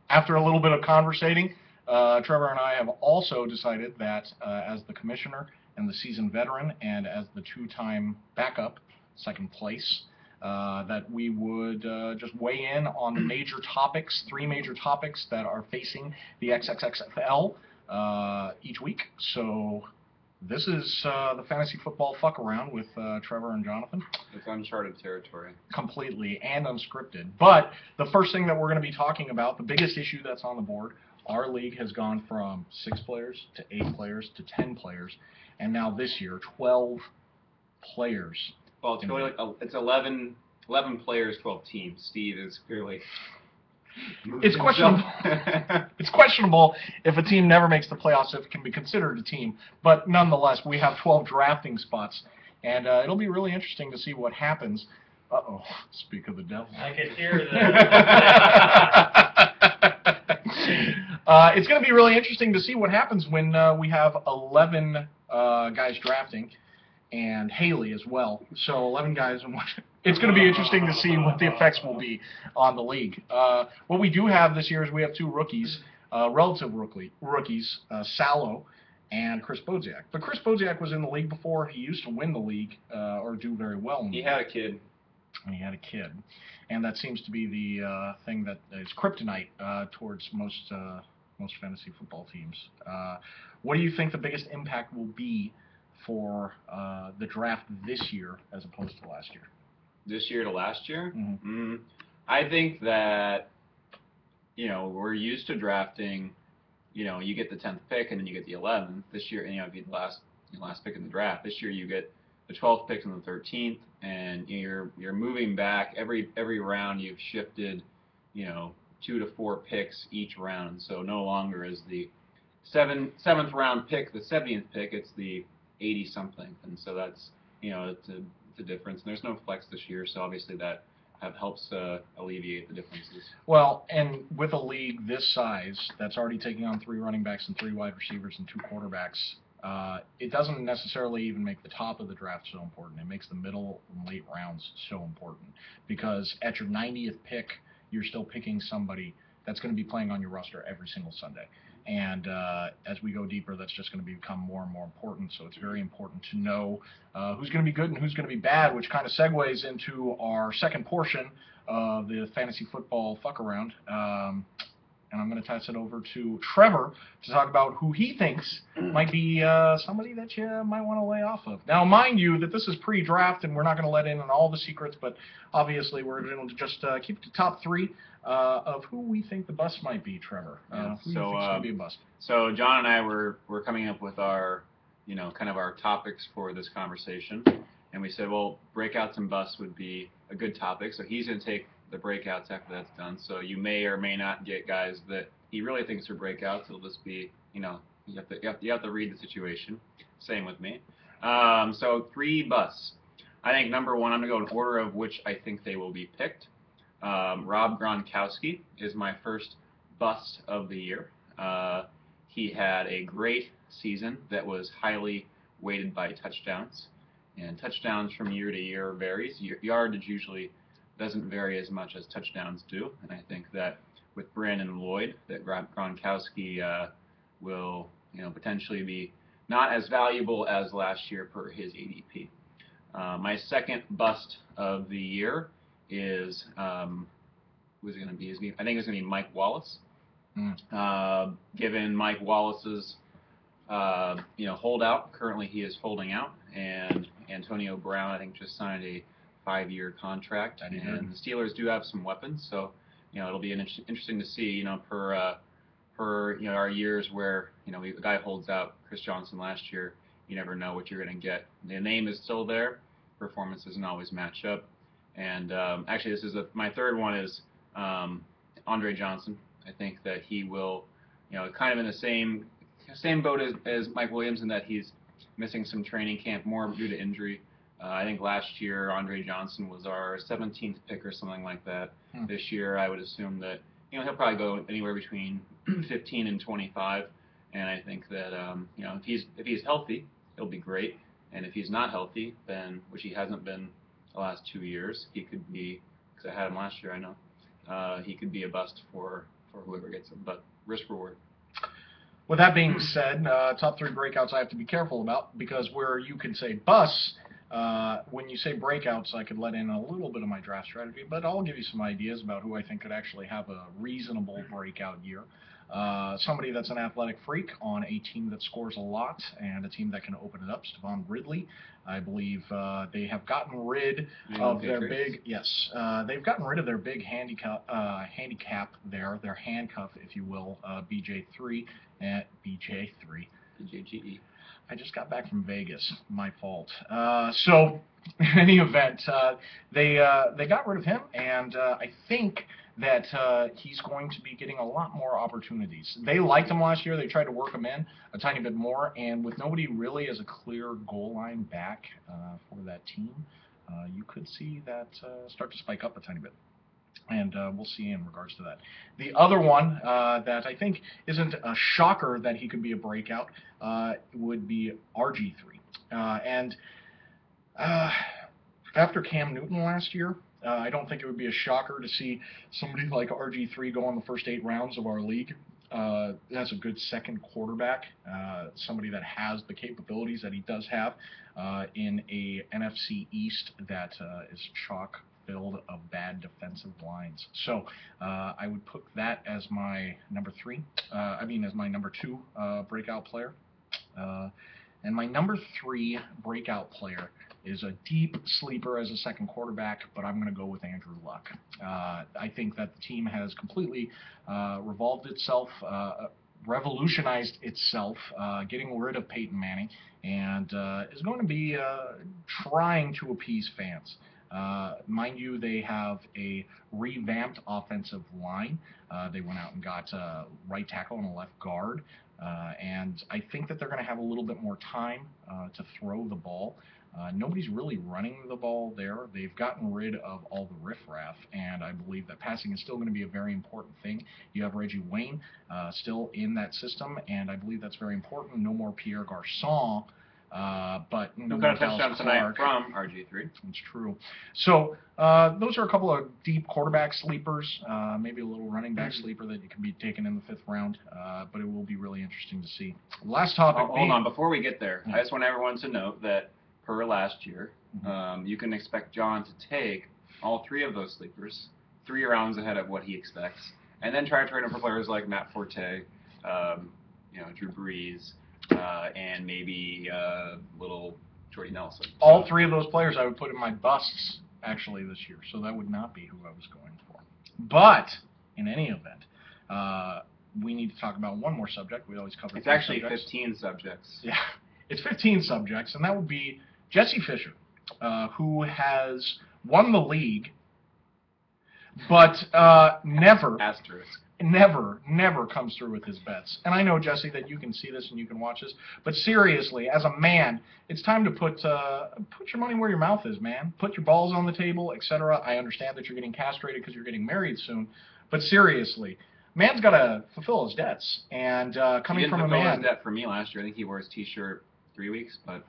after a little bit of conversating, Trevor and I have also decided that as the commissioner and the seasoned veteran and as the two-time backup, second place, that we would just weigh in on the major topics, three major topics that are facing the XXXFL each week. So this is the fantasy football fuck around with Trevor and Jonathan. It's uncharted territory. Completely and unscripted. But the first thing that we're going to be talking about, the biggest issue that's on the board, our league has gone from 6 players to 8 players to 10 players, and now this year 12 players. Well, it's really like it's 11 players, 12 teams. Steve is clearly. It's questionable. It's questionable if a team never makes the playoffs if it can be considered a team. But nonetheless, we have 12 drafting spots, and it'll be really interesting to see what happens. Uh-oh, speak of the devil. I could hear it's going to be really interesting to see what happens when we have 11 guys drafting, and Haley as well. So 11 guys and one. It's going to be interesting to see what the effects will be on the league. What we do have this year is we have 2 rookies, relative rookies, Salo and Chris Bodziak. But Chris Bodziak was in the league before. He used to win the league or do very well in the league. He had a kid. And he had a kid. And that seems to be the thing that is kryptonite towards most fantasy football teams. What do you think the biggest impact will be for the draft this year as opposed to last year? This year to last year? Mm-hmm. I think that, we're used to drafting, you get the 10th pick and then you get the 11th. This year, it'd be the last pick in the draft. This year you get the 12th pick and the 13th, and you're moving back. Every round you've shifted, 2 to 4 picks each round. So no longer is the seventh round pick the 70th pick, it's the 80-something. And so that's, it's a difference. And there's no flex this year, so obviously that helps alleviate the differences. Well, and with a league this size that's already taking on 3 running backs and 3 wide receivers and 2 quarterbacks, it doesn't necessarily even make the top of the draft so important. It makes the middle and late rounds so important because at your 90th pick, you're still picking somebody that's going to be playing on your roster every single Sunday. And as we go deeper, that's just going to become more and more important. So it's very important to know who's going to be good and who's going to be bad, which kind of segues into our second portion of the fantasy football fuck around. And I'm going to toss it over to Trevor to talk about who he thinks might be somebody that you might want to lay off of. Now, mind you that this is pre-draft, and we're not going to let in on all the secrets, but obviously we're going to just keep the top 3 of who we think the bust might be, Trevor. Who do you think is going to be a bust? So John and I were coming up with our, kind of our topics for this conversation, and we said, well, breakouts and busts would be a good topic. So he's going to take the breakouts after that's done. So you may or may not get guys that he really thinks are breakouts. It'll just be, you have to read the situation. Same with me. So 3 busts. I think number 1, I'm going to go in order of which I think they will be picked. Rob Gronkowski is my first bust of the year. He had a great season that was highly weighted by touchdowns. And touchdowns from year to year varies. Yardage usually doesn't vary as much as touchdowns do. And I think that with Brandon Lloyd, that Gronkowski will potentially be not as valuable as last year per his ADP. My second bust of the year is who's it going to be? I think it's going to be Mike Wallace. Given Mike Wallace's holdout, currently he is holding out, and Antonio Brown I think just signed a 5-year contract, and the Steelers do have some weapons, so it'll be interesting to see per our years where the guy holds out. Chris Johnson last year, you never know what you're going to get. The name is still there, performance doesn't always match up, and actually this is my third one is Andre Johnson. I think that he will kind of in the same boat as Mike Williams in that he's missing some training camp more due to injury. I think last year Andre Johnson was our 17th pick or something like that. This year I would assume that he'll probably go anywhere between 15 and 25, and I think that if he's healthy, he'll be great, and if he's not healthy, then which he hasn't been the last 2 years, he could be, because I had him last year, I know, he could be a bust for for whoever gets them, but risk reward. With that being said, top 3 breakouts I have to be careful about, because where you can say bus, when you say breakouts, I could let in a little bit of my draft strategy, but I'll give you some ideas about who I think could actually have a reasonable breakout year. Somebody that's an athletic freak on a team that scores a lot and a team that can open it up, Stevan Ridley. I believe they have gotten rid of their big, they've gotten rid of their big handicap there, their handcuff, if you will, BJ3 and BJ3. BJGE. I just got back from Vegas. My fault. So, in any event, they got rid of him, and I think that he's going to be getting a lot more opportunities. They liked him last year. They tried to work him in a tiny bit more, and with nobody really as a clear goal line back for that team, you could see that start to spike up a tiny bit. And we'll see in regards to that. The other one that I think isn't a shocker that he could be a breakout would be RG3. After Cam Newton last year, I don't think it would be a shocker to see somebody like RG3 go on the first 8 rounds of our league. That's a good second quarterback, somebody that has the capabilities that he does have in a NFC East that is chock filled of bad defensive lines. So I would put that as my number 3. As my number 2 breakout player. And my number 3 breakout player is a deep sleeper as a second quarterback, but I'm going to go with Andrew Luck. I think that the team has completely revolutionized itself, getting rid of Peyton Manning, and is going to be trying to appease fans. Mind you, they have a revamped offensive line. They went out and got a right tackle and a left guard. And I think that they're going to have a little bit more time to throw the ball. Nobody's really running the ball there. They've gotten rid of all the riffraff, and I believe that passing is still going to be a very important thing. You have Reggie Wayne still in that system, and I believe that's very important. No more Pierre Garçon. But no got a touchdown tonight from RG3. It's true. So those are a couple of deep quarterback sleepers, maybe a little running back sleeper that you can be taken in the 5th round, but it will be really interesting to see. Last topic. Hold on, before we get there, I just want everyone to note that per last year, you can expect John to take all 3 of those sleepers 3 rounds ahead of what he expects, and then try to trade them for players like Matt Forte, Drew Brees. And maybe little Jordy Nelson. All 3 of those players I would put in my busts, actually, this year, so that would not be who I was going for. But, in any event, we need to talk about one more subject. We always cover It's actually subjects. 15 subjects. Yeah, it's 15 subjects, and that would be Jesse Fisher, who has won the league, but never... Asterisk. Never comes through with his bets. And I know, Jesse, that you can see this and you can watch this, but seriously, as a man, it's time to put your money where your mouth is, man. Put your balls on the table, etc. I understand that you're getting castrated because you're getting married soon, but seriously, man's got to fulfill his debts. And coming from a man, he didn't fulfill his debt for me last year. I think he wore his T-shirt 3 weeks, but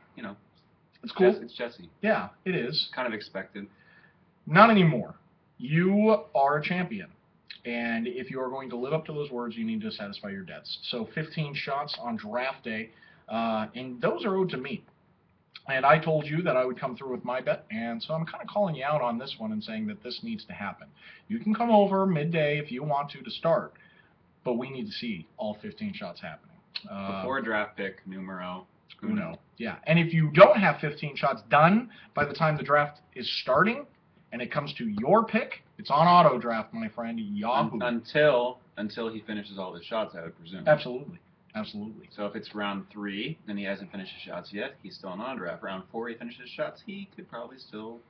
it's cool. It's Jesse. Yeah, it is. Kind of expected. Not anymore. You are a champion. And if you are going to live up to those words, you need to satisfy your debts. So 15 shots on draft day, and those are owed to me. And I told you that I would come through with my bet, and so I'm kind of calling you out on this one and saying that this needs to happen. You can come over midday if you want to start, but we need to see all 15 shots happening. Before draft pick numero uno. Yeah, and if you don't have 15 shots done by the time the draft is starting, and it comes to your pick, it's on auto draft, my friend. Yahoo. Until he finishes all his shots, I would presume. Absolutely. So if it's round 3 and he hasn't finished his shots yet, he's still on auto draft. Round 4, he finishes his shots, he could probably still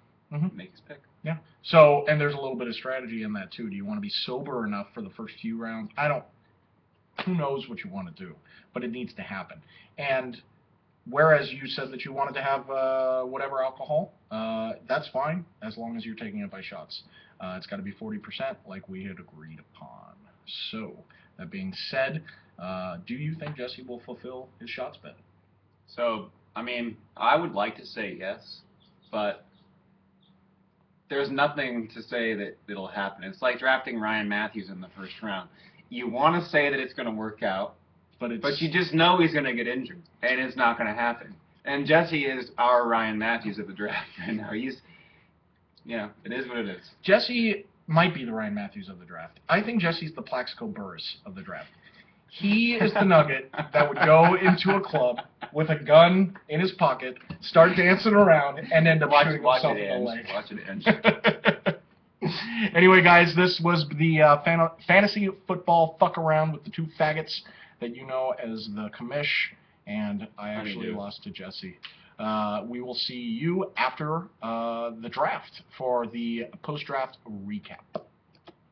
make his pick. Yeah. So, and there's a little bit of strategy in that too. Do you want to be sober enough for the first few rounds? Who knows what you want to do, but it needs to happen. And whereas you said that you wanted to have whatever alcohol, that's fine as long as you're taking it by shots. It's got to be 40% like we had agreed upon. So, that being said, do you think Jesse will fulfill his shots bet? So, I would like to say yes, but there's nothing to say that it'll happen. It's like drafting Ryan Matthews in the first round. You want to say that it's going to work out, but you just know he's going to get injured, and it's not going to happen. And Jesse is our Ryan Matthews of the draft right now. He's, it is what it is. Jesse might be the Ryan Matthews of the draft. I think Jesse's the Plaxico Burress of the draft. He is the nugget that would go into a club with a gun in his pocket, start dancing around, and end up shooting himself in the leg. Watch it end. Anyway, guys, this was the fantasy football fuck around with the two faggots that you know as the commish, and I actually lost to Jesse. We will see you after the draft for the post-draft recap.